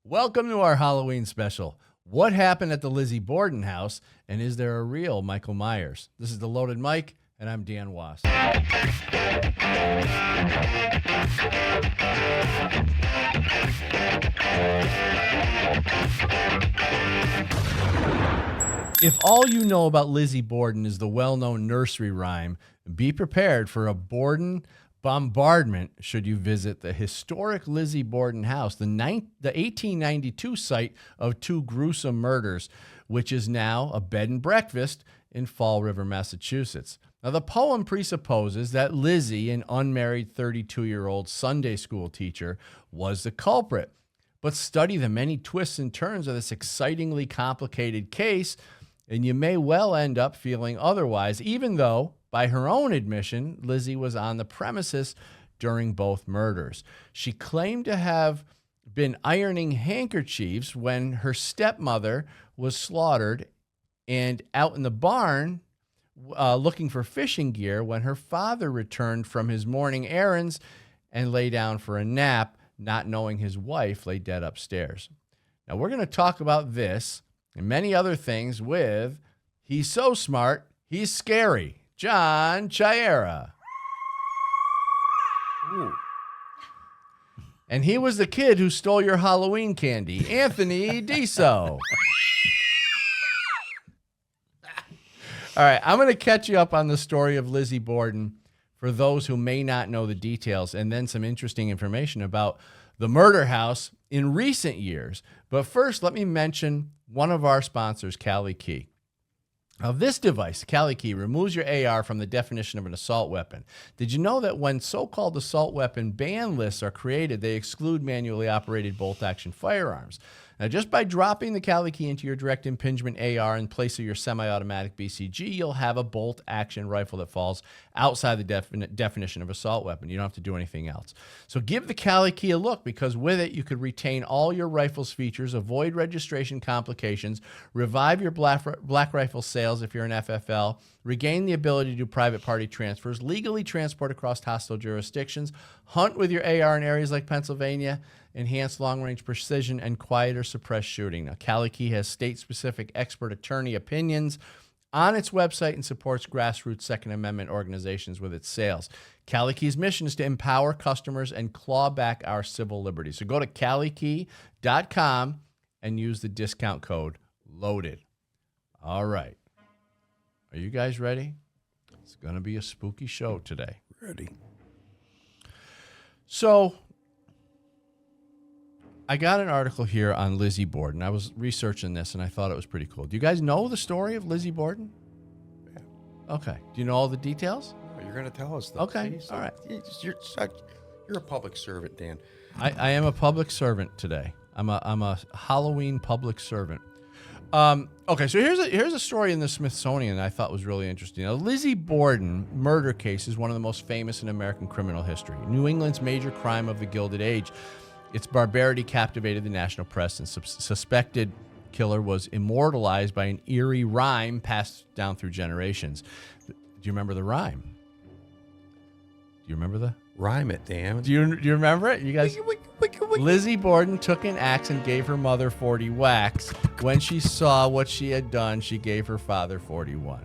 Welcome to our Halloween special. What happened at the Lizzie Borden house, and is there a real Michael Myers? This is The Loaded Mic, and I'm Dan Wass. If all you know about Lizzie Borden is the well-known nursery rhyme, be prepared for a Borden bombardment should you visit the historic Lizzie Borden house, the 1892 site of two gruesome murders, which is now a bed and breakfast in Fall River, Massachusetts. Now, the poem presupposes that Lizzie, an unmarried 32-year-old Sunday school teacher, was the culprit. But study the many twists and turns of this excitingly complicated case, and you may well end up feeling otherwise, even though, by her own admission, Lizzie was on the premises during both murders. She claimed to have been ironing handkerchiefs when her stepmother was slaughtered and out in the barn looking for fishing gear when her father returned from his morning errands and lay down for a nap, not knowing his wife lay dead upstairs. Now, we're going to talk about this and many other things with He's So Smart, He's Scary, John Chiara. Ooh. And he was the kid who stole your Halloween candy, Anthony Diso. All right, I'm going to catch you up on the story of Lizzie Borden for those who may not know the details, and then some interesting information about the murder house in recent years. But first, let me mention one of our sponsors, Cali Key. Now, this device, Cali Key, removes your AR from the definition of an assault weapon. Did you know that when so-called assault weapon ban lists are created, they exclude manually operated bolt-action firearms? Now, just by dropping the Cali Key into your direct impingement AR in place of your semi-automatic BCG, you'll have a bolt-action rifle that falls outside the definition of assault weapon. You don't have to do anything else. So give the Cali Key a look, because with it, you could retain all your rifle's features, avoid registration complications, revive your black rifle sales if you're an FFL, regain the ability to do private party transfers, legally transport across hostile jurisdictions, hunt with your AR in areas like Pennsylvania, enhanced long-range precision, and quieter suppressed shooting. Now, Cali Key has state-specific expert attorney opinions on its website and supports grassroots Second Amendment organizations with its sales. Cali Key's mission is to empower customers and claw back our civil liberties. So go to calikey.com and use the discount code LOADED. All right. Are you guys ready? It's going to be a spooky show today. Ready. So I got an article here on Lizzie Borden. I was researching this, and I thought it was pretty cool. Do you guys know the story of Lizzie Borden? Yeah. Okay. Do you know all the details? Well, you're going to tell us, though. Okay. All right. You're a public servant, Dan. I am a public servant today. I'm a Halloween public servant. Okay, so here's a story in the Smithsonian that I thought was really interesting. Now, Lizzie Borden murder case is one of the most famous in American criminal history. New England's major crime of the Gilded Age. Its barbarity captivated the national press, and suspected killer was immortalized by an eerie rhyme passed down through generations. Do you remember the rhyme? Do you remember the Rhyme it, Dan. Do you remember it? You guys. Lizzie Borden took an axe and gave her mother 40 whacks. When she saw what she had done, she gave her father 41.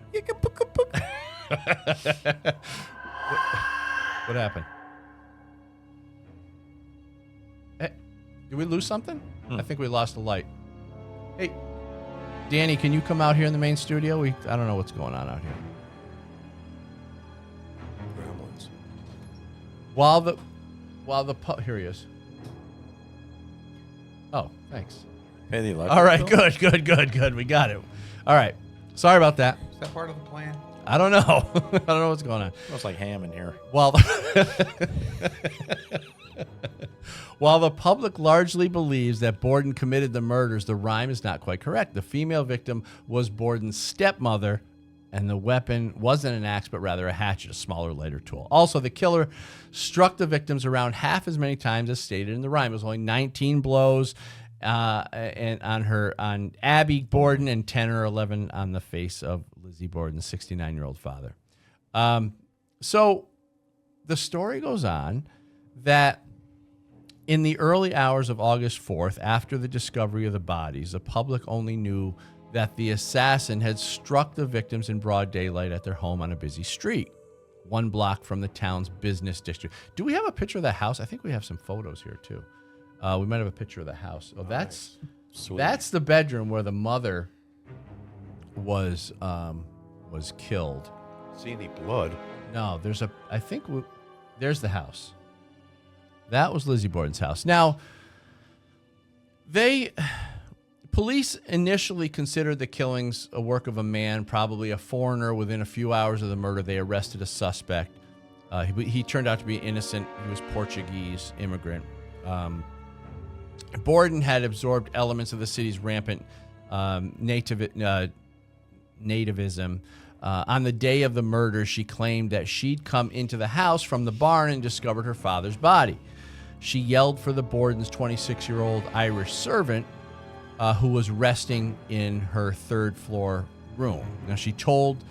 What happened? Hey, did we lose something? I think we lost the light. Hey, Danny, can you come out here in the main studio? I don't know what's going on out here. Gremlins. Here he is. Oh, thanks. Hey, the electric All right, bill? good. We got it. All right. Sorry about that. Is that part of the plan? I don't know. I don't know what's going on. Smells like ham in here. While the public largely believes that Borden committed the murders, the rhyme is not quite correct. The female victim was Borden's stepmother, and the weapon wasn't an axe, but rather a hatchet, a smaller, lighter tool. Also, the killer struck the victims around half as many times as stated in the rhyme. It was only 19 blows and on Abby Borden, and 10 or 11 on the face of Lizzie Borden's 69-year-old father. So the story goes on that In the early hours of August 4th, after the discovery of the bodies, the public only knew that the assassin had struck the victims in broad daylight at their home on a busy street, 1 block from the town's business district. Do we have a picture of the house? I think we have some photos here, too. We might have a picture of the house. Oh, that's the bedroom where the mother was killed. See any blood? No, there's the house. That was Lizzie Borden's house. Now, police initially considered the killings a work of a man, probably a foreigner. Within a few hours of the murder, they arrested a suspect. He turned out to be innocent. He was Portuguese immigrant. Borden had absorbed elements of the city's rampant nativism. On the day of the murder, she claimed that she'd come into the house from the barn and discovered her father's body. She yelled for the Borden's 26-year-old Irish servant who was resting in her third-floor room. Now, she told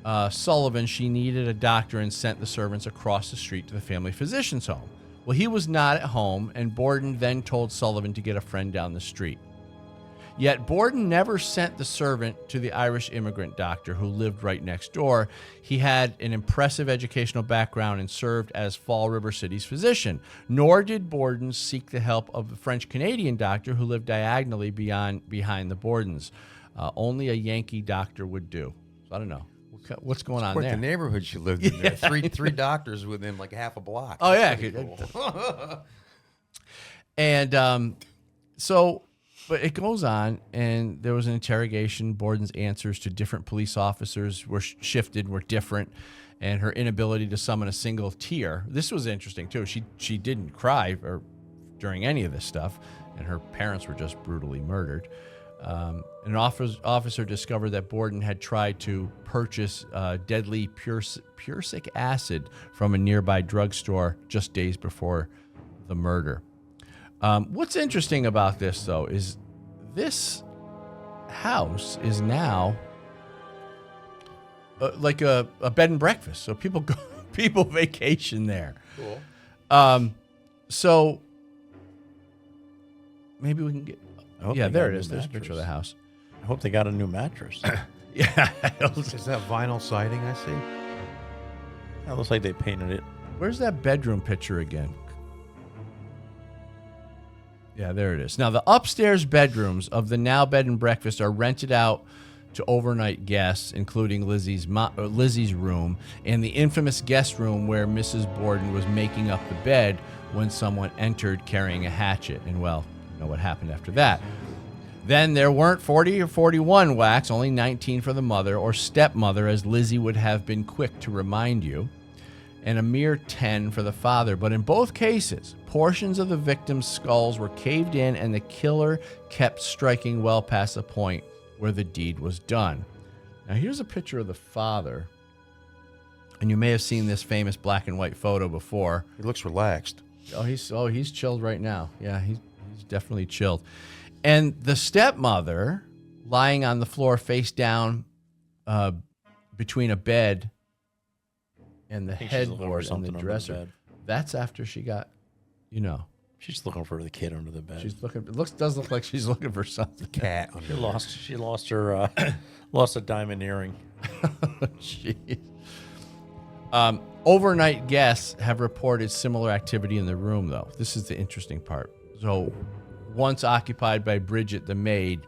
Sullivan she needed a doctor and sent the servants across the street to the family physician's home. Well, he was not at home, and Borden then told Sullivan to get a friend down the street. Yet Borden never sent the servant to the Irish immigrant doctor who lived right next door. He had an impressive educational background and served as Fall River City's physician. Nor did Borden seek the help of the French-Canadian doctor who lived diagonally behind the Bordens. Only a Yankee doctor would do. So I don't know. What's going on Quite there? the neighborhood she lived in there. Three doctors within like half a block. Oh, yeah. Cool. And but it goes on, and there was an interrogation. Borden's answers to different police officers were were different, and her inability to summon a single tear. This was interesting, too. She didn't cry during any of this stuff, and her parents were just brutally murdered. An officer discovered that Borden had tried to purchase deadly prussic acid from a nearby drugstore just days before the murder. What's interesting about this, though, is this house is now like a bed and breakfast. So people vacation there. Cool. So maybe we can get. Yeah, there it is. There's a mattress. picture of the house. I hope they got a new mattress. Yeah. Is that vinyl siding I see? It looks like they painted it. Where's that bedroom picture again? Yeah, there it is. Now, the upstairs bedrooms of the now bed and breakfast are rented out to overnight guests, including Lizzie's room and the infamous guest room where Mrs. Borden was making up the bed when someone entered carrying a hatchet. And, well, you know what happened after that. Then there weren't 40 or 41 whacks, only 19 for the mother or stepmother, as Lizzie would have been quick to remind you, and a mere 10 for the father. But in both cases, portions of the victims' skulls were caved in, and the killer kept striking well past the point where the deed was done. Now, here's a picture of the father, and you may have seen this famous black and white photo before. He looks relaxed. He's chilled right now. Yeah, he's definitely chilled. And the stepmother, lying on the floor face down between a bed and the headboard on the dresser. That's after she got, She's looking for the kid under the bed. she's looking. Does look like she's looking for something. Cat under She lost her lost a diamond earring. Jeez. Overnight guests have reported similar activity in the room, though. This is the interesting part. So, once occupied by Bridget, the maid.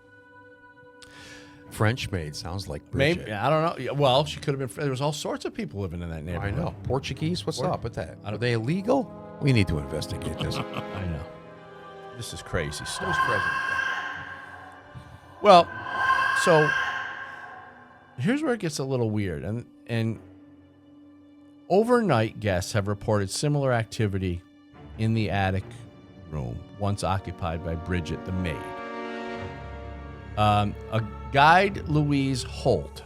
French maid sounds like Bridget. Maybe, I don't know. Well, she could have been. There was all sorts of people living in that I neighborhood. know. Portuguese? What's up with that? Are they illegal? We need to investigate this. I know. This is crazy stuff. Who's president? Well, so here's where it gets a little weird. And overnight guests have reported similar activity in the attic room, once occupied by Bridget, the maid. A guide, Louise Holt,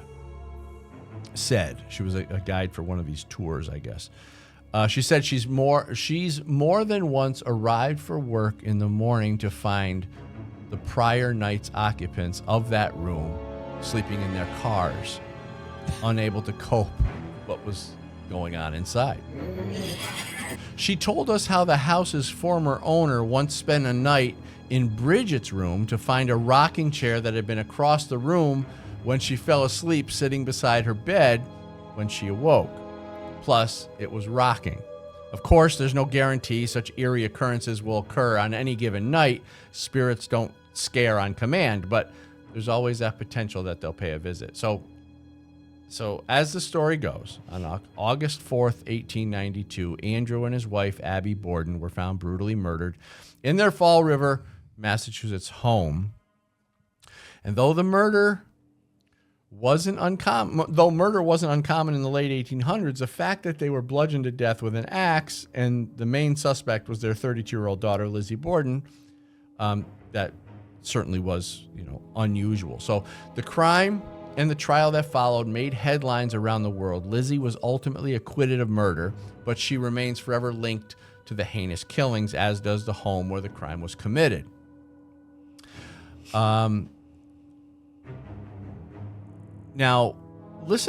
said, she was a guide for one of these tours, I guess. She said she's more than once arrived for work in the morning to find the prior night's occupants of that room sleeping in their cars, unable to cope with what was going on inside. She told us how the house's former owner once spent a night in Bridget's room to find a rocking chair that had been across the room when she fell asleep sitting beside her bed when she awoke. Plus, it was rocking. Of course, there's no guarantee such eerie occurrences will occur on any given night. Spirits don't scare on command, but there's always that potential that they'll pay a visit. So as the story goes, on August 4th, 1892, Andrew and his wife, Abby Borden, were found brutally murdered in their Fall River, Massachusetts home. And though murder wasn't uncommon in the late 1800s, the fact that they were bludgeoned to death with an axe and the main suspect was their 32-year-old daughter, Lizzie Borden, that certainly was, unusual. So the crime and the trial that followed made headlines around the world. Lizzie was ultimately acquitted of murder, but she remains forever linked to the heinous killings, as does the home where the crime was committed. Now, this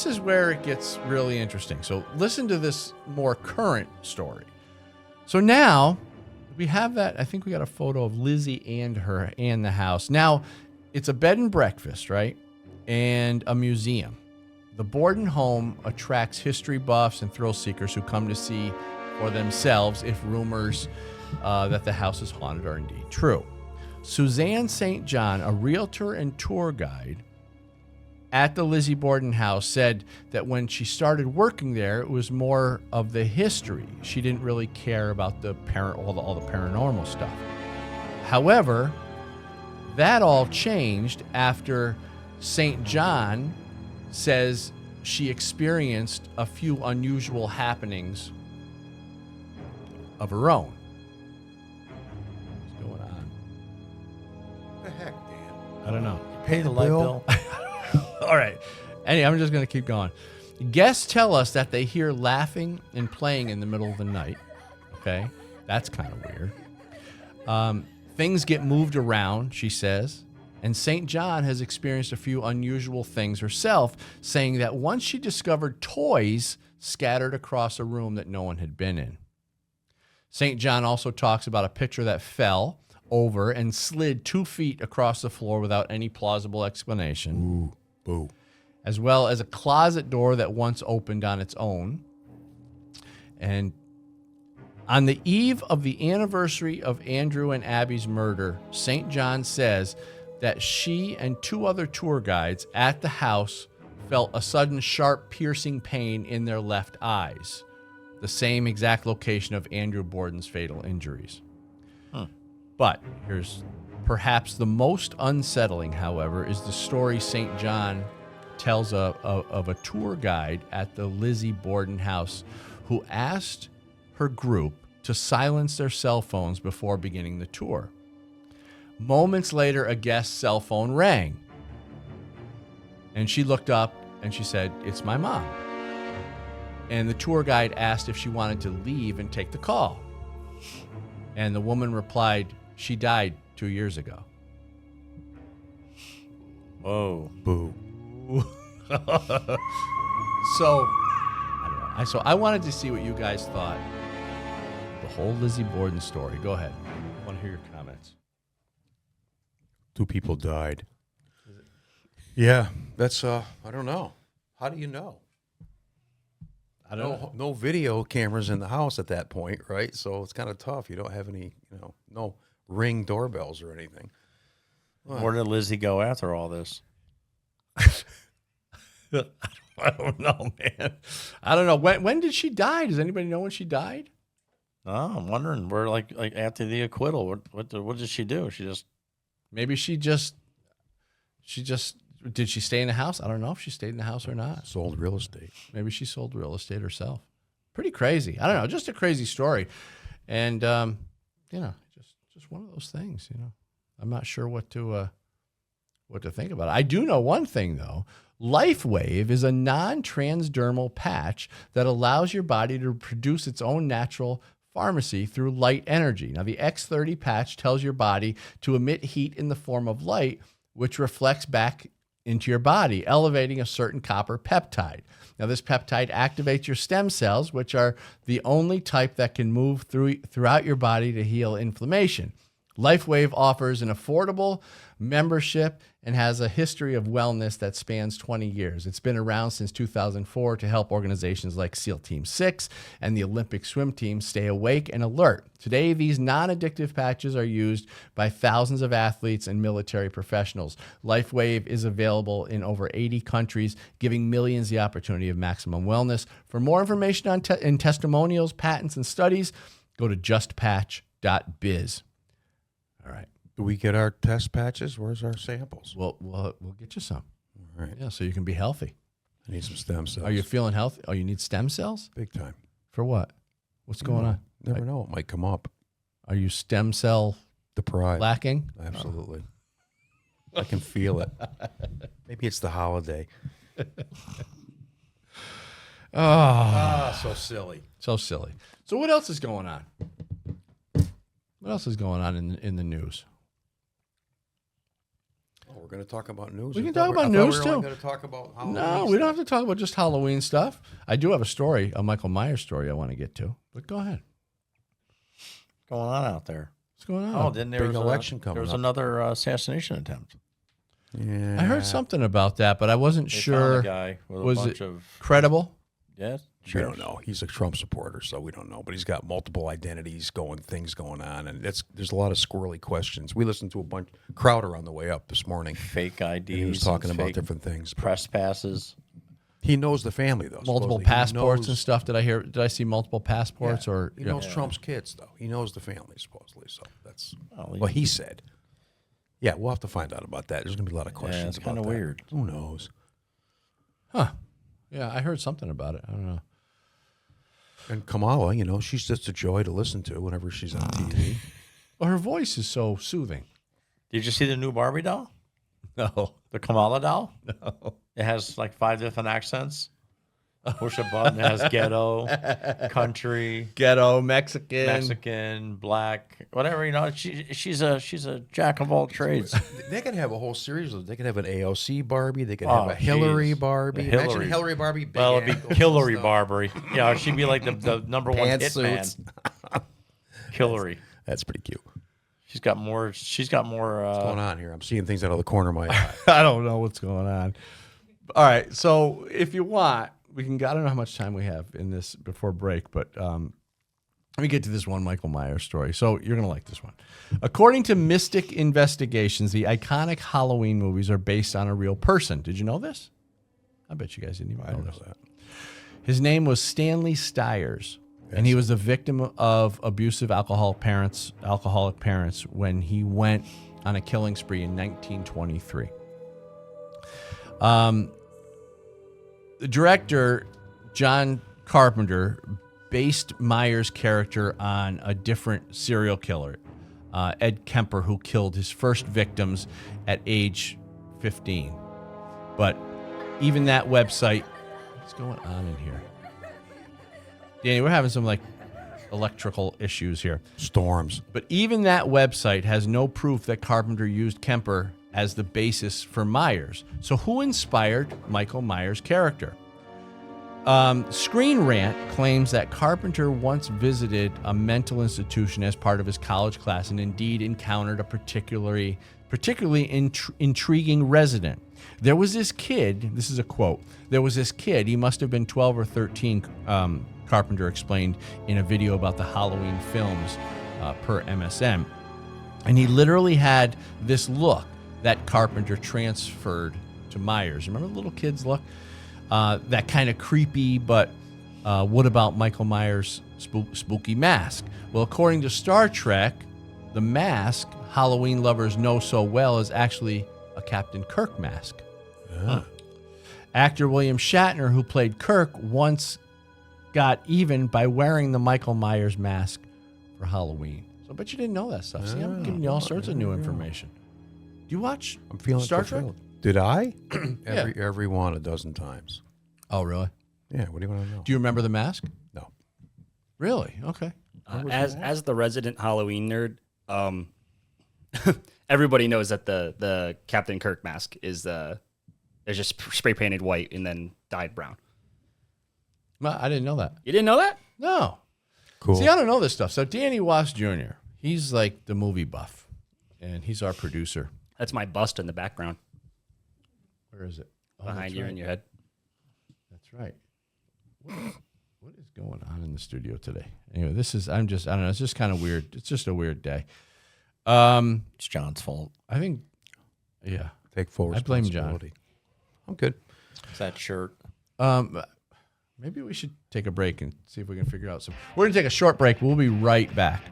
is where it gets really interesting. So listen to this more current story. So now we have that. I think we got a photo of Lizzie and the house. Now, it's a bed and breakfast, right? And a museum. The Borden home attracts history buffs and thrill seekers who come to see for themselves if rumors that the house is haunted are indeed true. Suzanne St. John, a realtor and tour guide at the Lizzie Borden house, said that when she started working there, it was more of the history. She didn't really care about all the paranormal stuff. However, that all changed after St. John says she experienced a few unusual happenings of her own. What's going on? What the heck, Dan? I don't know. Pay the light bill. All right. Anyway, I'm just going to keep going. Guests tell us that they hear laughing and playing in the middle of the night. Okay. That's kind of weird. Things get moved around, she says. And St. John has experienced a few unusual things herself, saying that once she discovered toys scattered across a room that no one had been in. St. John also talks about a picture that fell over and slid 2 feet across the floor without any plausible explanation. Ooh, boo. As well as a closet door that once opened on its own. And on the eve of the anniversary of Andrew and Abby's murder, St. John says that she and 2 other tour guides at the house felt a sudden sharp piercing pain in their left eyes, the same exact location of Andrew Borden's fatal injuries. But here's perhaps the most unsettling, however, is the story St. John tells of a tour guide at the Lizzie Borden house who asked her group to silence their cell phones before beginning the tour. Moments later, a guest's cell phone rang. And she looked up and she said, "It's my mom." And the tour guide asked if she wanted to leave and take the call. And the woman replied, "She died 2 years ago." Whoa. Boo. So, I don't know. I wanted to see what you guys thought. The whole Lizzie Borden story. Go ahead. I want to hear your comments. 2 people died. Yeah, that's, I don't know. How do you know? I don't know. No video cameras in the house at that point, right? So it's kind of tough. You don't have any, no Ring doorbells or anything. Where did Lizzie go after all this? I don't know, man. I don't know. When did she die? Does anybody know when she died? Oh, I'm wondering where, like after the acquittal, what did she do? Maybe she just did she stay in the house? I don't know if she stayed in the house or not. Sold real estate. Maybe she sold real estate herself. Pretty crazy. I don't know. Just a crazy story. And, just one of those things, I'm not sure what to think about it. I do know one thing, though. LifeWave is a non-transdermal patch that allows your body to produce its own natural pharmacy through light energy. Now, the X30 patch tells your body to emit heat in the form of light, which reflects back into your body, elevating a certain copper peptide. Now, this peptide activates your stem cells, which are the only type that can move throughout your body to heal inflammation. LifeWave offers an affordable membership and has a history of wellness that spans 20 years. It's been around since 2004 to help organizations like SEAL Team 6 and the Olympic swim team stay awake and alert. Today, these non-addictive patches are used by thousands of athletes and military professionals. LifeWave is available in over 80 countries, giving millions the opportunity of maximum wellness. For more information on and testimonials, patents, and studies, go to justpatch.biz. All right. Do we get our test patches? Where's our samples? We'll get you some. All right. Yeah, so you can be healthy. I need some stem cells. Are you feeling healthy? Oh, you need stem cells? Big time. For what? What's going on? Never know. It might come up. Are you stem cell Deprived. lacking? Absolutely. I can feel it. Maybe it's the holiday. So silly. So silly. So what else is going on? What else is going on in the news? Oh, we're going to talk about news. We can talk about news, too. We're going to talk about Halloween. No, we don't have to talk about just Halloween stuff. I do have a story, a Michael Myers story I want to get to. But go ahead. What's going on out there? What's going on? Oh, then there Big was election coming there was up. another assassination attempt. Yeah. I heard something about that, but I wasn't They sure. found a guy with a Was bunch it of credible? yeah. We don't know. He's a Trump supporter, so we don't know. But he's got multiple identities, things going on, and there's a lot of squirrely questions. We listened to a bunch Crowder on the way up this morning. Fake IDs. And he was talking and about fake different things. press passes. He knows the family though. Multiple supposedly. passports He and knows- stuff. Did I see multiple passports Yeah. or he knows Trump's kids though. He knows the family supposedly. So that's Oh, what he said. Yeah, we'll have to find out about that. There's going to be a lot of Yeah, questions it's about kind that. of weird. Who knows? Huh. Yeah, I heard something about it. I don't know. And Kamala, she's just a joy to listen to whenever she's on TV. Well, her voice is so soothing. Did you see the new Barbie doll? No. The Kamala doll? No. It has like 5 different accents. Push a button. It has ghetto, country, Ghetto, Mexican. Mexican, black, whatever. She's a jack of all trades. They could have a whole series of. They could have an AOC Barbie. They could Oh, have a Hillary geez. Barbie. The Imagine Hillary. Hillary Barbie. Big Well, it'd ankles be and Hillary stuff. Barbary. Yeah, she'd be like the number one Pantsuits. hitman. Hillary. That's pretty cute. She's got more. What's going on here? I'm seeing things out of the corner of my eye. I don't know what's going on. All right. So if you want, we can. I don't know how much time we have in this before break, but let me get to this one Michael Myers story. So you're going to like this one. According to Mystic Investigations, the iconic Halloween movies are based on a real person. Did you know this? I bet you guys didn't even I know don't this. know that. His name was Stanley Stiers, and he was the victim of abusive alcoholic parents when he went on a killing spree in 1923. The director, John Carpenter, based Myers' character on a different serial killer, Ed Kemper, who killed his first victims at age 15. But even that website, what's going on in here? Danny, we're having some electrical issues here. Storms. But even that website has no proof that Carpenter used Kemper as the basis for Myers. So who inspired Michael Myers' character? Screen Rant claims that Carpenter once visited a mental institution as part of his college class and indeed encountered a particularly intriguing resident. There was this kid, this is a quote, there was this kid, he must have been 12 or 13, Carpenter explained in a video about the Halloween films per MSN. And he literally had this look that Carpenter transferred to Myers. Remember the little kid's look? That kind of creepy, but what about Michael Myers' spooky mask? Well, according to Star Trek, the mask Halloween lovers know so well is actually a Captain Kirk mask. Actor William Shatner, who played Kirk, once got even by wearing the Michael Myers mask for Halloween. So I bet you didn't know that stuff. See, I'm giving you all sorts of new information. Do you watch I'm feeling Star fulfilled. Trek? Did I? Every one a dozen times. Oh, really? Yeah. What do you want to know? Do you remember the mask? No. Really? Okay. As the resident Halloween nerd, everybody knows that the Captain Kirk mask is It's just spray painted white and then dyed brown. Well, I didn't know that. You didn't know that? No. Cool. See, I don't know this stuff. So Danny Was Jr., he's like the movie buff, and he's our producer. That's my bust in the background Where is it? Oh, behind that's you right. in your head. That's right. What is going on in the studio today? Anyway, I don't know. It's just kind of weird. It's just a weird day. It's John's fault. I think, yeah. Take full I blame John. responsibility. I'm good. It's that shirt. Maybe we should take a break and see if we can figure out some. We're going to take a short break. We'll be right back.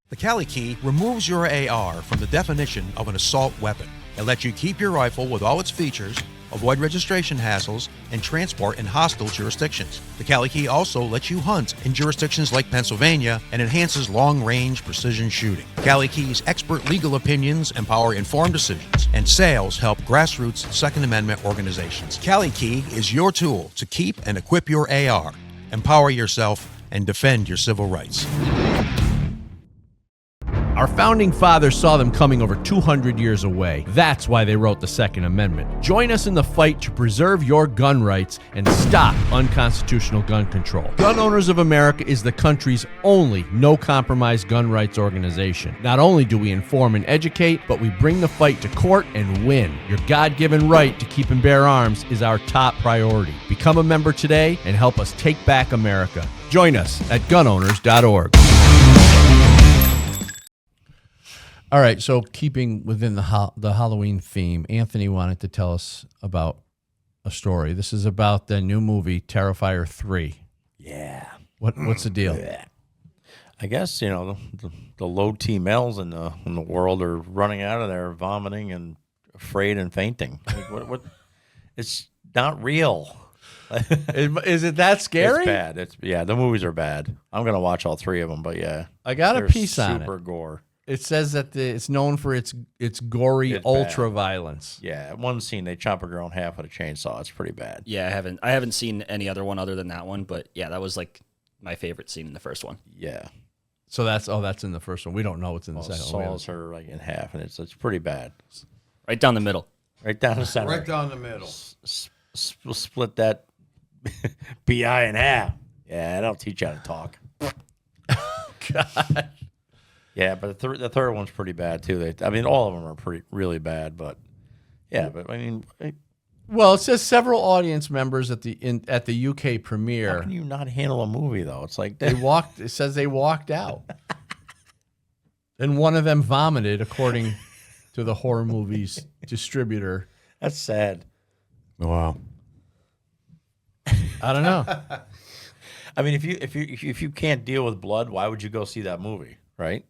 The Cali Key removes your AR from the definition of an assault weapon. It lets you keep your rifle with all its features, avoid registration hassles, and transport in hostile jurisdictions. The Cali Key also lets you hunt in jurisdictions like Pennsylvania and enhances long-range precision shooting. Cali Key's expert legal opinions empower informed decisions, and sales help grassroots Second Amendment organizations. Cali Key is your tool to keep and equip your AR, empower yourself, and defend your civil rights. Our founding fathers saw them coming over 200 years away. That's why they wrote the Second Amendment. Join us in the fight to preserve your gun rights and stop unconstitutional gun control. Gun Owners of America is the country's only no-compromise gun rights organization. Not only do we inform and educate, but we bring the fight to court and win. Your God-given right to keep and bear arms is our top priority. Become a member today and help us take back America. Join us at gunowners.org. All right, so keeping within the Halloween theme, Anthony wanted to tell us about a story. This is about the new movie, Terrifier 3. Yeah. What's the deal? I guess, the low T males in the world are running out of there vomiting and afraid and fainting. Like, what? It's not real. Is it that scary? It's bad. The movies are bad. I'm going to watch all three of them, but yeah. I got a piece on it. Super gore. It says that it's known for its gory It's ultra violence. Yeah, one scene they chop a girl in half with a chainsaw. It's pretty bad. Yeah, I haven't seen any other one other than that one, but yeah, that was like my favorite scene in the first one. Yeah. So that's in the first one. We don't know what's in the second one. Saws her like in half, and it's pretty bad. Right down the middle. Right down the center. Right down the middle. Split that BI in half. Yeah, that'll teach you how to talk. God. Yeah, but the third one's pretty bad too. All of them are really bad, but yeah, but Well, it says several audience members at the UK premiere. how can you not handle a movie though? It's like It says they walked out, and one of them vomited, according to the horror movies distributor. that's sad. Wow. I don't know. I mean, if you can't deal with blood, why would you go see that movie, right?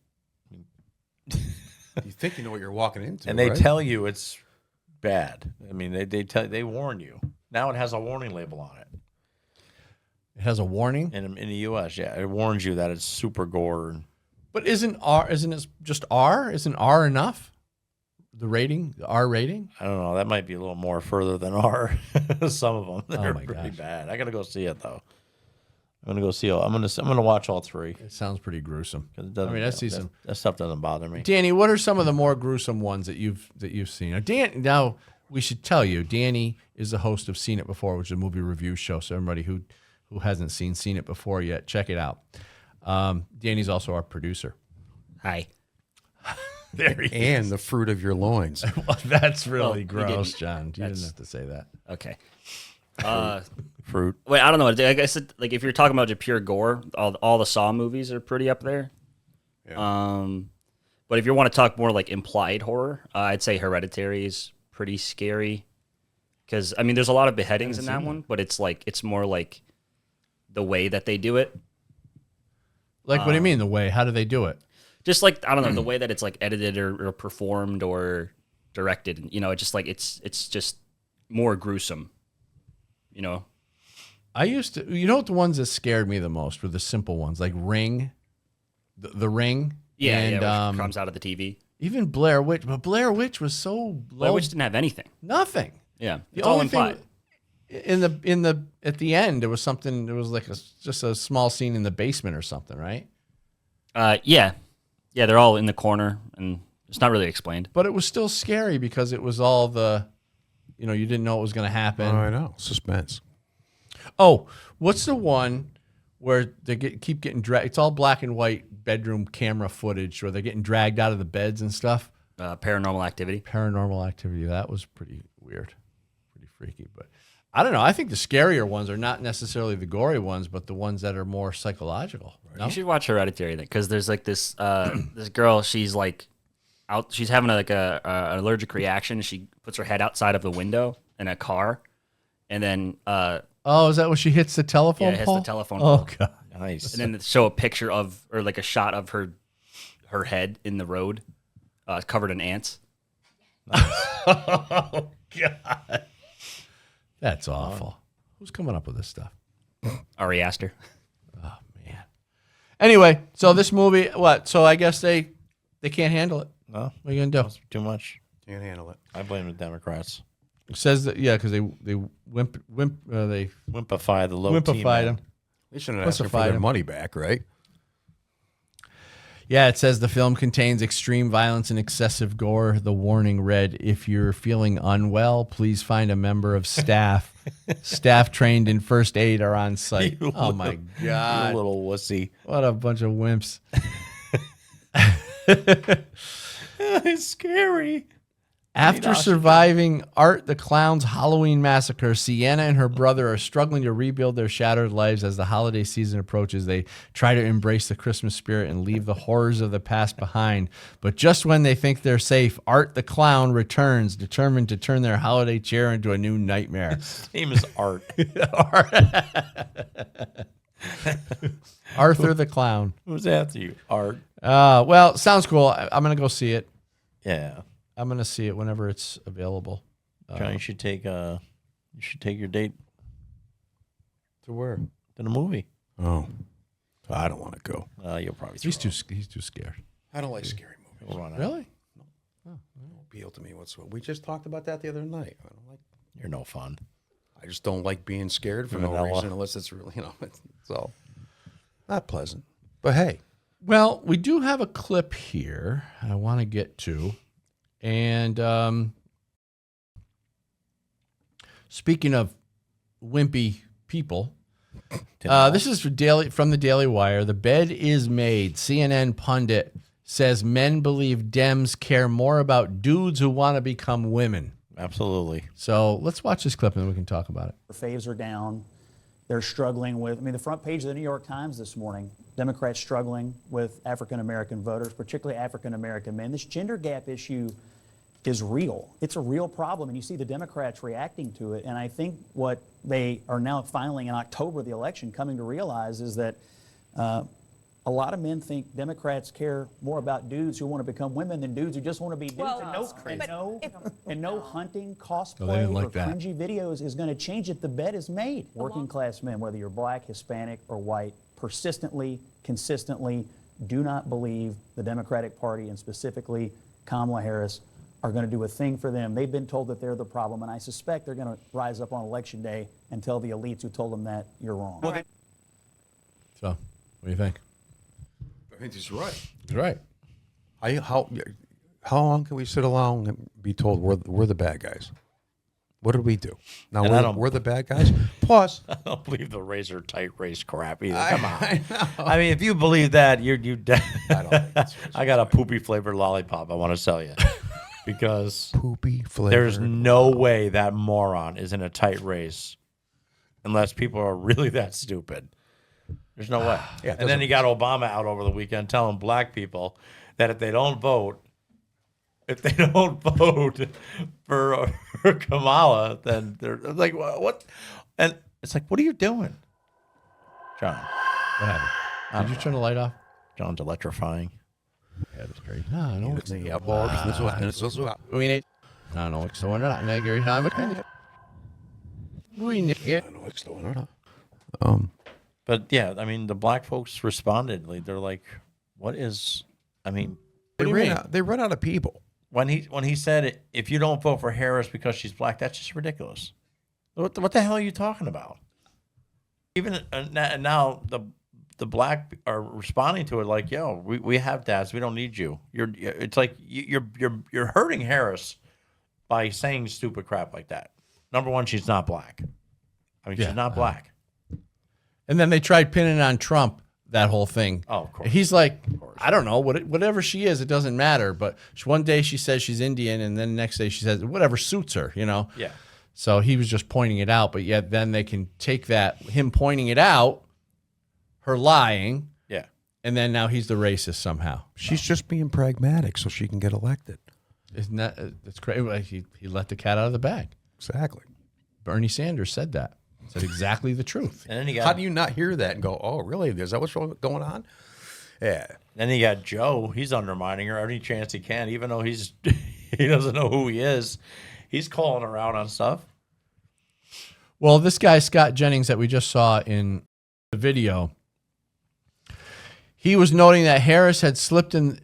You think you know what you're walking into, And they right? tell you it's bad. I mean, they warn you. Now it has a warning label on it. It has a warning. In the U.S., yeah, it warns you that it's super gore. But isn't it just R? Isn't R enough? The rating, the R rating? I don't know. That might be a little more further than our some of them. They're my pretty gosh. bad. I gotta go see it though. I'm gonna go see. I'm gonna watch all three. It sounds pretty gruesome. 'Cause it doesn't- I see some. That stuff doesn't bother me. Danny, what are some of the more gruesome ones that you've seen? Now we should tell you, Danny is the host of Seen It Before, which is a movie review show. So everybody who hasn't seen It Before yet, check it out. Danny's also our producer. Hi. There he And the fruit of your loins. Well, that's really you gross, didn't. John. You didn't have to say that. Okay. Fruit. Wait, I don't know. I guess like if you're talking about just pure gore, all the Saw movies are pretty up there. Yeah. But if you want to talk more like implied horror, I'd say Hereditary is pretty scary. Because there's a lot of beheadings in that one, but it's more like the way that they do it. Like, what do you mean the way? How do they do it? Just like, I don't know, the way that it's like edited or performed or directed. It's just like it's just more gruesome. I used to, what the ones that scared me the most were the simple ones, like Ring, the Ring. Yeah, and, which comes out of the TV. even Blair Witch. But Blair Witch was so low. Blair Witch didn't have anything. Nothing. Yeah, The it's all only implied. thing at the end, there was something. There was like just a small scene in the basement or something, right? Yeah, they're all in the corner, and it's not really explained. But it was still scary because it was all the you know, you didn't know what was going to happen. Oh, I know. Suspense. Oh, what's the one where they keep getting dragged? It's all black and white bedroom camera footage where they're getting dragged out of the beds and stuff. Paranormal Activity. Paranormal Activity. That was pretty weird, pretty freaky. But I don't know. I think the scarier ones are not necessarily the gory ones, but the ones that are more psychological. Right. No? You should watch Hereditary then, because there's like this this girl. She's like out. She's having an allergic reaction. She puts her head outside of the window in a car, and then oh, is that when she hits the telephone? Yeah, it hits pole? the telephone Oh pole. God, Nice. And then they show a picture of, or like a shot of her head in the road, covered in ants. oh God, that's awful. Who's coming up with this stuff? Ari Aster. Oh man. Anyway, so this movie, what? So I guess they can't handle it. No, What are you gonna do? that's too much. Can't handle it. I blame the Democrats. It says that because they wimpify Wimpify the low team. him. They shouldn't have asked for Pussified their him. money back, right? Yeah, it says the film contains extreme violence and excessive gore. The warning read, if you're feeling unwell, please find a member of staff. Staff trained in first aid are on site. You Oh, my You God. little wussy. What a bunch of wimps. It's scary. After surviving Art the Clown's Halloween massacre, Sienna and her brother are struggling to rebuild their shattered lives as the holiday season approaches. They try to embrace the Christmas spirit and leave the horrors of the past behind. But just when they think they're safe, Art the Clown returns, determined to turn their holiday cheer into a new nightmare. His name is Art. Arthur the Clown. Who's after you? Art. Well, sounds cool. I'm going to go see it. Yeah. I'm going to see it whenever it's available. John, you should take your date To where? to the movie. Oh, I don't want to go. You'll probably. He's throw too scared. I don't like scary movies. We'll run out. Really? Don't appeal to me whatsoever. We just talked about that the other night. I don't like. You're no fun. I just don't like being scared for no Vanilla. reason unless it's really, it's all not pleasant. But hey, Well, we do have a clip here I want to get to. And speaking of wimpy people, this is from the Daily Wire. The bed is made. CNN pundit says men believe Dems care more about dudes who want to become women. Absolutely. So let's watch this clip and then we can talk about it. Faves are down. They're struggling with, the front page of the New York Times this morning, Democrats struggling with African-American voters, particularly African-American men. This gender gap issue is real. It's a real problem, and you see the Democrats reacting to it. And I think what they are now finally in October, the election, coming to realize is that a lot of men think Democrats care more about dudes who want to become women than dudes who just want to be dudes. Well, and that's crazy. no hunting, cosplay, they didn't like or that. cringy videos is going to change it. The bed is made. Working class men, whether you're black, Hispanic, or white, persistently, consistently do not believe the Democratic Party, and specifically Kamala Harris, are going to do a thing for them. They've been told that they're the problem, and I suspect they're going to rise up on Election Day and tell the elites who told them that you're wrong. So what do you think? I think he's right. He's right. How long can we sit along and be told we're the bad guys? What did we do? Now And we're the bad guys. Plus, I don't believe the razor tight race crap either. Come on. I mean, if you believe that, you. I don't think that's I got a poopy flavored lollipop. I want to sell you because poopy flavor. there's no way that moron is in a tight race unless people are really that stupid. There's no way. Yeah, and then you got Obama out over the weekend telling black people that if they don't vote for Kamala, then they're like, what? And it's like, what are you doing, John? What happened? Did you turn the light off? John's electrifying. Yeah, that's great. No, no. We need. No, no. So we're not negative. We need. But yeah, I mean, the black folks responded. Like, they're like, "What is?" I mean, They ran out of people. when he said, "If you don't vote for Harris because she's black, that's just ridiculous." What the hell are you talking about? Even now, the black are responding to it like, "Yo, we have dads. We don't need you. It's like you're hurting Harris by saying stupid crap like that. Number one, she's not black. I mean, she's not black. And then they tried pinning on Trump, that whole thing. Oh, of course. He's like, I don't know, whatever she is, it doesn't matter. But one day she says she's Indian, and then the next day she says whatever suits her, you know? Yeah. So he was just pointing it out, but yet then they can take that, him pointing it out, her lying, Yeah. and then now he's the racist somehow. She's just being pragmatic so she can get elected. Isn't that, that's crazy. He let the cat out of the bag. Exactly. Bernie Sanders said that. Said exactly the truth. And then you How got do you not hear that and go, oh, really? Is that what's going on? Yeah. Joe. He's undermining her any chance he can, even though he doesn't know who he is. He's calling her out on stuff. Well, this guy, Scott Jennings, that we just saw in the video, he was noting that Harris had slipped in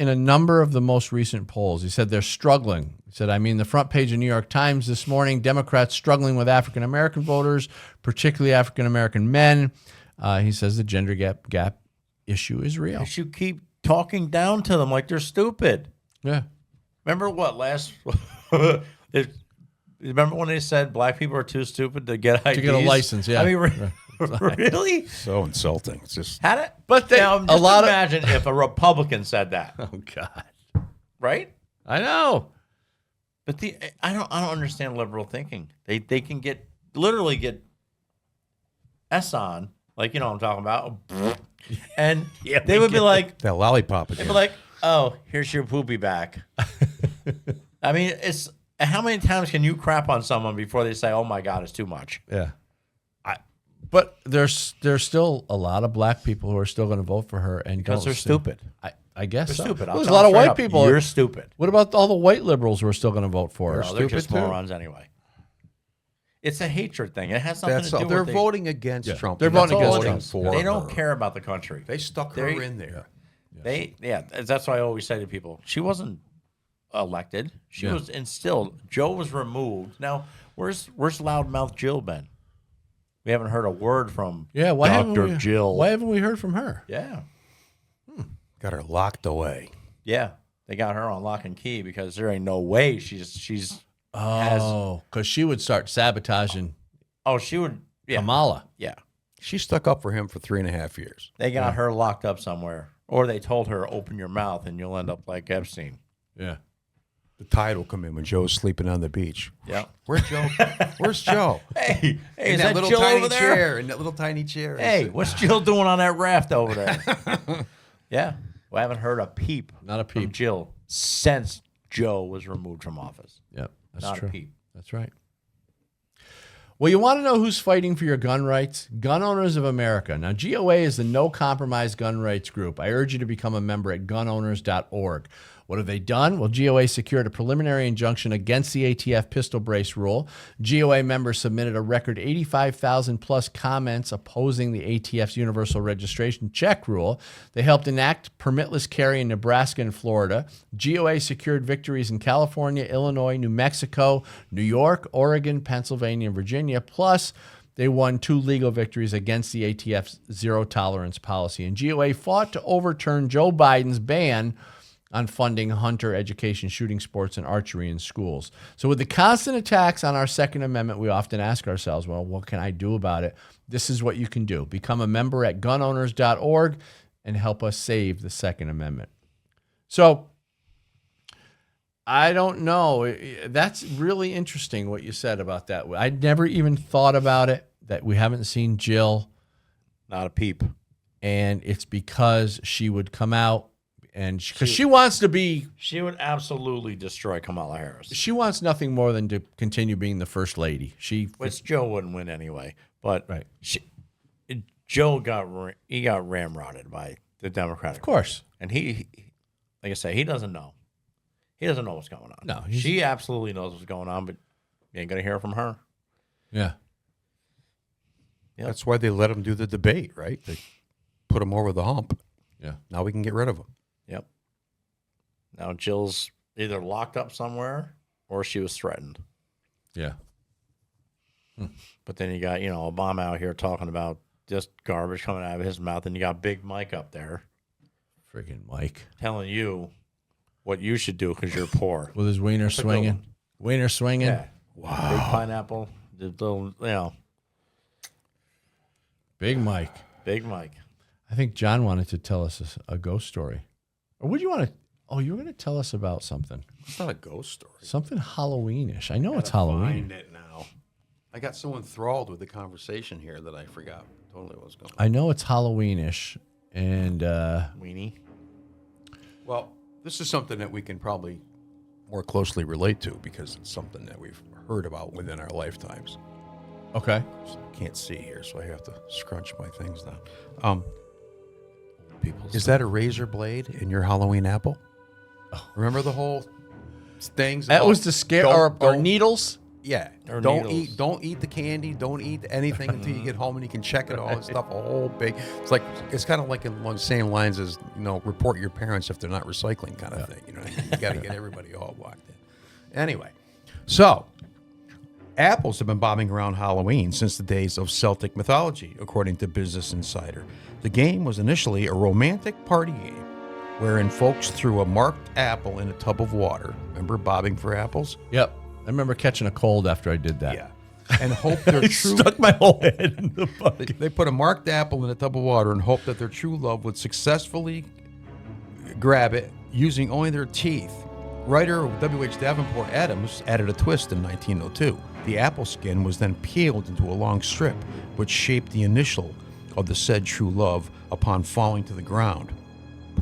a number of the most recent polls. He said they're struggling. He said, I mean, the front page of New York Times this morning, Democrats struggling with African-American voters, particularly African-American men. He says the gender gap issue is real. Because you keep talking down to them like they're stupid. Yeah. Remember what remember when they said black people are too stupid to get IDs? To get a license, yeah. I mean, really? So insulting. It's just Had it? But they, Now, just imagine if a Republican said that, oh, God. right? I know. But I don't understand liberal thinking. They can literally get S on, like, you know what I'm talking about, and they would be like, that lollipop they'd again. be like, oh, here's your poopy back. I mean, it's how many times can you crap on someone before they say, oh my God, it's too much? Yeah. But there's still a lot of black people who are still going to vote for her and Because they're stupid. I guess They're so. stupid. Well, there's a lot of white people. You're stupid. What about all the white liberals who are still going to vote for her? No, they're just Stupid too? morons anyway. It's a hatred thing. It has something That's to all. do They're with voting against Trump. They're That's voting all against it is. Trump. For They don't her. care about the country. They stuck her in there. That's why I always say to people, she wasn't elected. She Yeah. was instilled. Joe was removed. Now, where's loudmouth Jill been? We haven't heard a word from Dr. Jill. Why haven't we heard from her? Yeah. Got her locked away. Yeah. They got her on lock and key because there ain't no way she's Oh, because she would start sabotaging she would Kamala. Yeah. She stuck up for him for 3.5 years. They got her locked up somewhere. Or they told her, open your mouth and you'll end up like Epstein. Yeah. The tide will come in when Joe's sleeping on the beach. Yeah. Where's Joe? Where's Joe? Hey, In is that that little Jill tiny over there? chair. In that little tiny chair. Hey, what's Jill doing on that raft over there? Yeah. We haven't heard a peep. Not a From peep. Jill since Joe was removed from office. Yep. That's Not true. a peep. That's right. Well, you want to know who's fighting for your gun rights? Gun Owners of America. Now, GOA is the No Compromise Gun Rights Group. I urge you to become a member at gunowners.org. What have they done? Well, GOA secured a preliminary injunction against the ATF pistol brace rule. GOA members submitted a record 85,000 plus comments opposing the ATF's universal registration check rule. They helped enact permitless carry in Nebraska and Florida. GOA secured victories in California, Illinois, New Mexico, New York, Oregon, Pennsylvania, and Virginia. Plus, they won 2 legal victories against the ATF's zero tolerance policy. And GOA fought to overturn Joe Biden's ban on funding hunter education, shooting sports, and archery in schools. So with the constant attacks on our Second Amendment, we often ask ourselves, well, what can I do about it? This is what you can do. Become a member at gunowners.org and help us save the Second Amendment. So I don't know. That's really interesting what you said about that. I never even thought about it, that we haven't seen Jill. Not a peep. And it's because she would come out and because she wants to be, She would absolutely destroy Kamala Harris. she wants nothing more than to continue being the first lady. Which Joe wouldn't win anyway. But Right. Joe got ramrodded by the Democratic. Of course. And he, like I say, he doesn't know. He doesn't know what's going on. No, she absolutely knows what's going on, but you ain't gonna hear from her. Yeah. Yep. That's why they let him do the debate, right? They put him over the hump. Yeah. Now we can get rid of him. Yep. Now Jill's either locked up somewhere or she was threatened. Yeah. But then you got, Obama out here talking about just garbage coming out of his mouth, and you got Big Mike up there Friggin' Mike. telling you what you should do because you're poor. With his wiener That's a good swinging. one. Wiener swinging. Yeah. Wow. Big pineapple. The little, Big Mike. Big Mike. I think John wanted to tell us a ghost story. Or would you want to? Oh, you were going to tell us about something. It's not a ghost story. Something Halloweenish. I know it's Halloween. Find it now. I got so enthralled with the conversation here that I forgot totally what was going on. I know it's Halloweenish. And Weenie. Well, this is something that we can probably more closely relate to because it's something that we've heard about within our lifetimes. okay. Can't see here, so I have to scrunch my things down. Is that a razor blade in your Halloween apple? Remember the whole things? That about was the scare don't- or don't- needles. Yeah. Or Don't needles. don't eat the candy. Don't eat anything until you get home and you can check it all and stuff. A whole big. It's kind of like along the same lines as report your parents if they're not recycling kind of thing. You got to get everybody all locked in. Anyway, so apples have been bobbing around Halloween since the days of Celtic mythology, according to Business Insider. The game was initially a romantic party game wherein folks threw a marked apple in a tub of water. Remember bobbing for apples? Yep. I remember catching a cold after I did that. Yeah. And hope their I true stuck my whole head in the bucket. they put a marked apple in a tub of water and hoped that their true love would successfully grab it using only their teeth. Writer W.H. Davenport Adams added a twist in 1902. The apple skin was then peeled into a long strip, which shaped the initial of the said true love upon falling to the ground.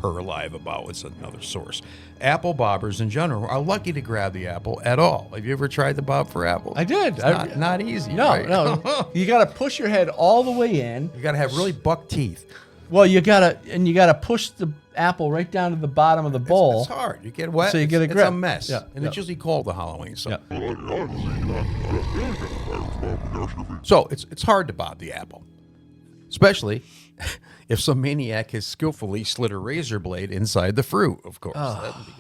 Per Live About is another source. Apple bobbers in general are lucky to grab the apple at all. Have you ever tried to bob for apples? I did. It's not easy. No, right? no. You got to push your head all the way in. You got to have really buck teeth. Well, you got to push the apple right down to the bottom of the bowl. It's hard. You get wet. So you get a It's grip. a mess. Yeah, And it's usually called the Halloween. So, Yeah. so it's hard to bob the apple, especially if some maniac has skillfully slid a razor blade inside the fruit. Of course. That'd be-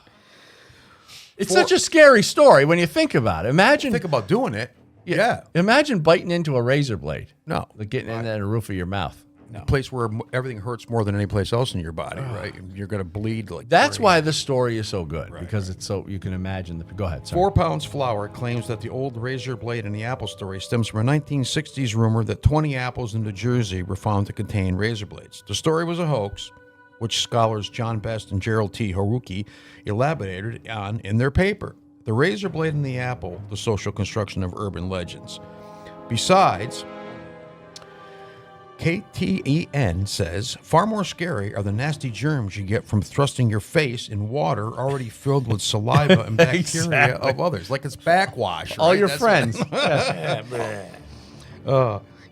It's such a scary story when you think about it. Imagine Think about doing it. Yeah. Imagine biting into a razor blade. No. Like getting in the roof of your mouth. A place where everything hurts more than any place else in your body, right? You're going to bleed like That's crazy. why this story is so good because it's so you can imagine the. Go ahead. Sorry. 4 Pounds Flour claims that the old razor blade in the apple story stems from a 1960s rumor that 20 apples in New Jersey were found to contain razor blades. The story was a hoax, which scholars John Best and Gerald T. Haruki elaborated on in their paper. The razor blade in the apple, the social construction of urban legends. Besides, KTEN says, far more scary are the nasty germs you get from thrusting your face in water already filled with saliva and bacteria of others. Like it's backwash. All right? your That's friends.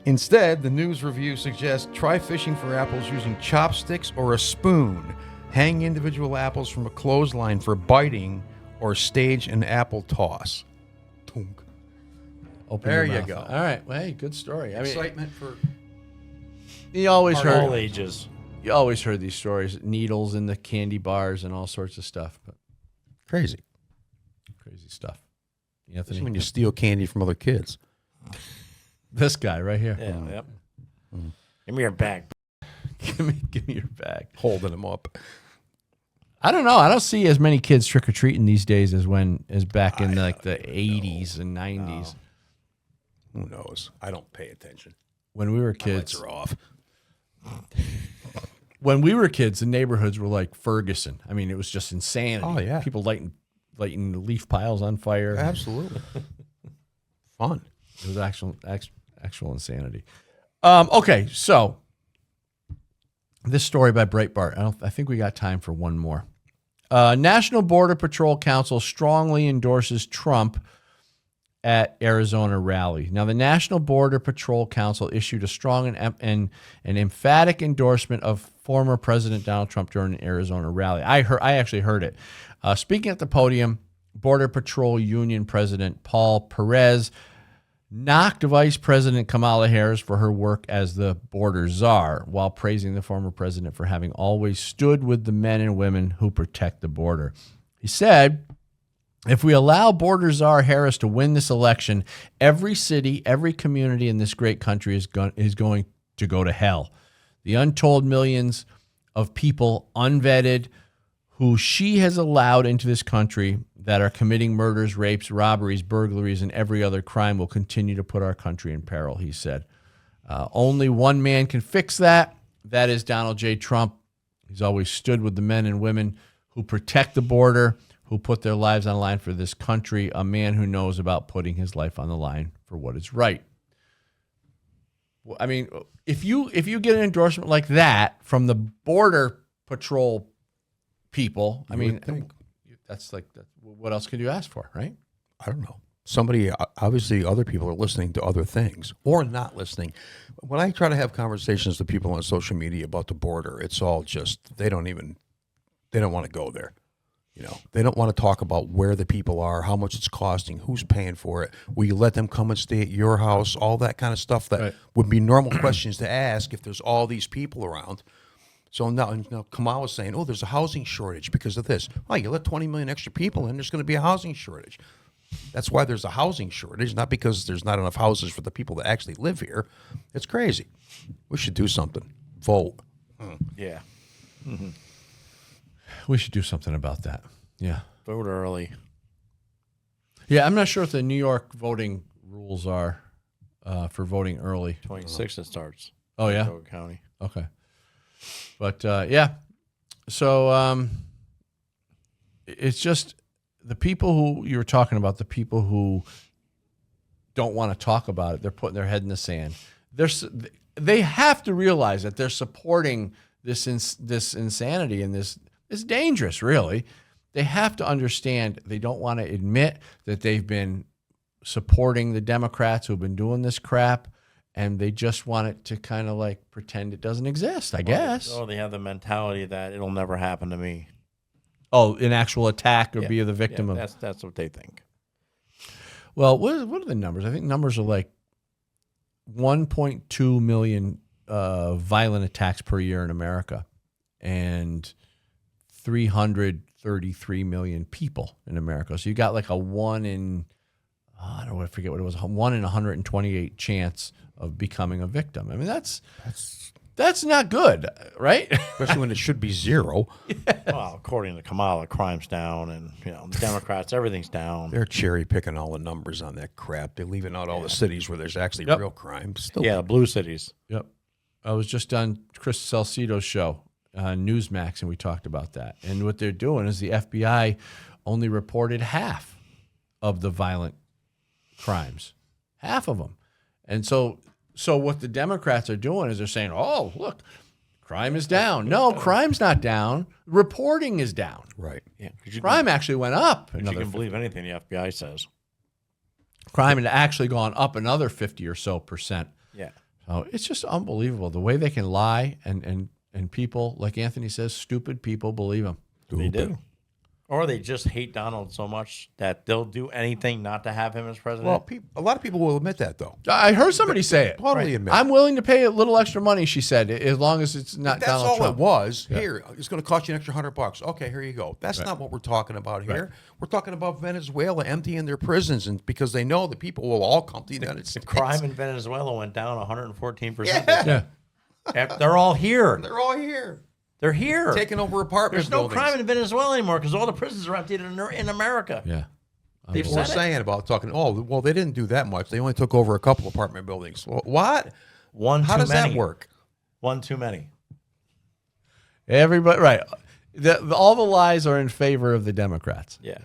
Instead, the news review suggests try fishing for apples using chopsticks or a spoon. Hang individual apples from a clothesline for biting or stage an apple toss. Tunk. Open There your you mouth. go. All right. Well, hey, good story. I mean, Excitement for you always All heard. ages. You always heard these stories, needles in the candy bars and all sorts of stuff. But crazy. crazy stuff. Especially Anthony, when you steal candy from other kids. this guy right here. Yeah. Yep. Give me your bag. give me your bag. Holding them up. I don't know. I don't see as many kids trick or treating these days as back in like the 80s and 90s. Who knows? I don't pay attention. When we were Lights kids, are off. the neighborhoods were like Ferguson. I mean, it was just insanity. Oh, yeah. People lighting leaf piles on fire. Absolutely. Fun. It was actual insanity. Okay, so this story by Breitbart. I think we got time for one more. National Border Patrol Council strongly endorses Trump at Arizona rally. Now, the National Border Patrol Council issued a strong and emphatic endorsement of former President Donald Trump during an Arizona rally. I actually heard it. Speaking at the podium, Border Patrol Union President Paul Perez knocked Vice President Kamala Harris for her work as the border czar, while praising the former president for having always stood with the men and women who protect the border. He said, if we allow border czar Harris to win this election, every city, every community in this great country is going to go to hell. The untold millions of people, unvetted, who she has allowed into this country that are committing murders, rapes, robberies, burglaries, and every other crime will continue to put our country in peril, he said. Only one man can fix that. That is Donald J. Trump. He's always stood with the men and women who protect the border, who put their lives on the line for this country, a man who knows about putting his life on the line for what is right. I mean, if you get an endorsement like that from the Border Patrol people, I mean, that's what else could you ask for, right? I don't know. Somebody, obviously other people are listening to other things or not listening. When I try to have conversations with people on social media about the border, it's all just, they don't want to go there. You know, they don't want to talk about where the people are, how much it's costing, who's paying for it. Will you let them come and stay at your house? All that kind of stuff that would be normal questions to ask if there's all these people around. So now Kamala is saying, oh, there's a housing shortage because of this. Oh, you let 20 million extra people in, there's going to be a housing shortage. That's why there's a housing shortage, not because there's not enough houses for the people that actually live here. It's crazy. We should do something. Vote. Yeah. We should do something about that. Yeah. Vote early. Yeah, I'm not sure what the New York voting rules are for voting early. 26 it starts. Oh, yeah? Saratoga County. Okay. But, yeah. So it's just the people who you were talking about, the people who don't want to talk about it, they're putting their head in the sand. They have to realize that they're supporting this insanity and this is dangerous, really. They have to understand they don't want to admit that they've been supporting the Democrats who've been doing this crap, and they just want it to kind of like pretend it doesn't exist, I guess. Oh, they have the mentality that it'll never happen to me. Oh, an actual attack or be the victim of. That's what they think. Well, what are the numbers? I think numbers are like 1.2 million violent attacks per year in America, and 333 million people in America. So you got like a 1 in, I don't know, I forget what it was, 1 in 128 chance of becoming a victim. I mean, that's not good, right? Especially when it should be zero. Well, according to Kamala, crime's down, and the Democrats, everything's down. They're cherry picking all the numbers on that crap. They're leaving out all the cities where there's actually real crime. Still, the blue cities. Yep. I was just on Chris Salcido's show, Newsmax, and we talked about that. And what they're doing is the FBI only reported half of the violent crimes, half of them. And so what the Democrats are doing is they're saying, oh, look, crime is down. No, crime's not down. Reporting is down. Right. Yeah. Crime actually went up. You can believe anything the FBI says. Crime had actually gone up another 50 or so %. Yeah. So it's just unbelievable the way they can lie, and people, like Anthony says, stupid people believe them. They do. Or they just hate Donald so much that they'll do anything not to have him as president. Well, a lot of people will admit that, though. I heard somebody say it. Totally admit. I'm willing to pay a little extra money, she said, as long as it's not That's Donald all Trump. it was. Yeah. Here, it's going to cost you an extra $100. Okay, here you go. That's not what we're talking about here. Right. We're talking about Venezuela emptying their prisons, and because they know the people will all come to the United States. Crime in Venezuela went down 114%. Yeah. They're all here. They're all here. They're here. Taking over apartment There's no buildings. crime in Venezuela anymore because all the prisons are emptied in America. Yeah. They've We're said it. saying about talking, oh, well, they didn't do that much. They only took over a couple apartment buildings. Well, what? How does that work? One too many. Everybody, right. All the lies are in favor of the Democrats. Yeah.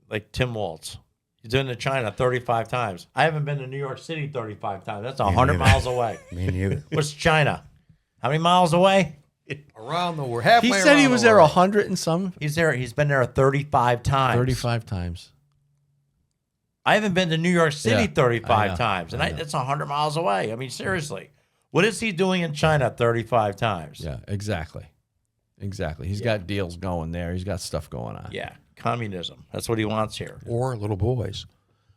Like Tim Waltz. He's been to China 35 times. I haven't been to New York City 35 times. That's 100 miles away. Me neither. What's China? How many miles away? Around the world. Halfway He said he around was the there world. 100 and some. He's there. He's been there 35 times. 35 times. I haven't been to New York City Yeah, 35 times, and that's 100 miles away. I mean, seriously. What is he doing in China 35 times? Yeah, exactly. He's got deals going there. He's got stuff going on. Yeah, communism. That's what he wants here. Or little boys.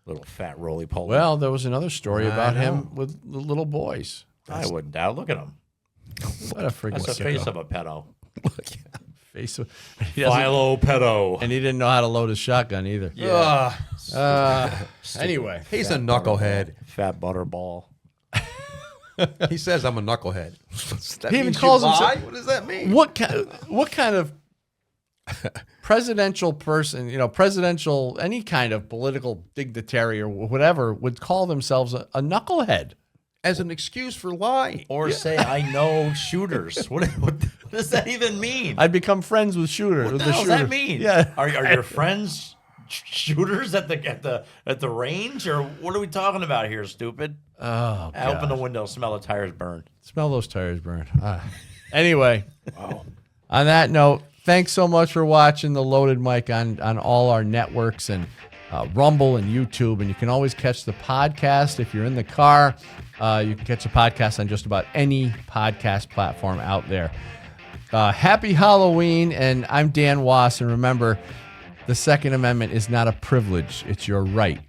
Little fat roly-poly. Well, there was another story I about know. him with the little boys. I wouldn't doubt. Look at him. What a freaking That's the face of a pedo. face of, he doesn't- Philo pedo. and he didn't know how to load his shotgun either. Yeah. Anyway, He's a knucklehead. Fat butterball. He says I'm a knucklehead. That He even means calls you lie? himself- What does that mean? what kind of presidential person, presidential, any kind of political dignitary or whatever would call themselves a knucklehead. As an excuse for lying. Or say, I know shooters. What does that even mean? I'd become friends with shooters. What the hell does that mean? Yeah. Are your friends shooters at the range, or what are we talking about here, stupid? Oh, I open the window, smell the tires burn. Smell those tires burn. Anyway, on that note, thanks so much for watching the Loaded Mic on all our networks and Rumble and YouTube. And you can always catch the podcast if you're in the car. You can catch the podcast on just about any podcast platform out there. Happy Halloween, and I'm Dan Wass. And remember, the Second Amendment is not a privilege. It's your right.